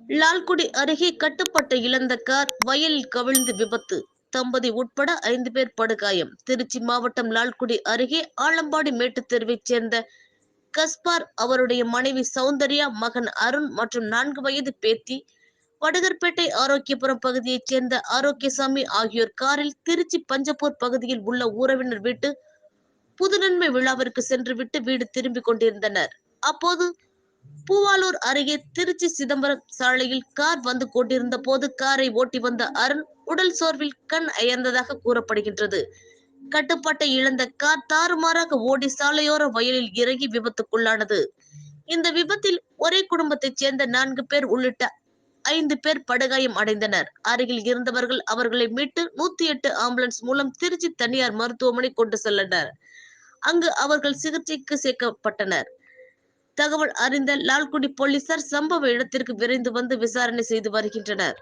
லால்குடி அருகே கட்டுப்பாட்டை இழந்த கார் வயலில் கவிழ்ந்து விபத்து. தம்பதி உட்பட 5 பேர் படுகாயம். திருச்சி மாவட்டம் லால்குடி அருகே ஆலம்பாடி மேட்டுத் தெருவைச் சேர்ந்த கஸ்பார், அவருடைய மனைவி சௌந்தர்யா, மகன் அருண் மற்றும் 4 வயது பேத்தி வடுகர்பேட்டை ஆரோக்கியபுரம் பகுதியைச் சேர்ந்த ஆரோக்கியசாமி ஆகியோர் காரில் திருச்சி பஞ்சப்பூர் பகுதியில் உள்ள உறவினர் வீட்டு புதுநன்மை விழாவிற்கு சென்றுவிட்டு வீடு திரும்பிக் கொண்டிருந்தனர். அப்போது பூவாலூர் அருகே திருச்சி சிதம்பரம் சாலையில் கார் வந்து கொண்டிருந்த போது காரை ஓட்டி வந்த அருண் உடல் சோர்வில் கண் அயர்ந்ததாக கூறப்படுகின்றது. கட்டுப்பாட்டை இழந்த கார் தாறுமாறாக ஓடி சாலையோர வயலில் இறங்கி விபத்துக்குள்ளானது. இந்த விபத்தில் ஒரே குடும்பத்தைச் சேர்ந்த 4 பேர் உள்ளிட்ட 5 பேர் படுகாயம் அடைந்தனர். அருகில் இருந்தவர்கள் அவர்களை மீட்டு 108 ஆம்புலன்ஸ் மூலம் திருச்சி தனியார் மருத்துவமனை கொண்டு சென்றனர். அங்கு அவர்கள் சிகிச்சைக்கு சேர்க்கப்பட்டனர். தகவல் அறிந்த லால்குடி போலீசார் சம்பவ இடத்திற்கு விரைந்து வந்து விசாரணை செய்து வருகின்றனர்.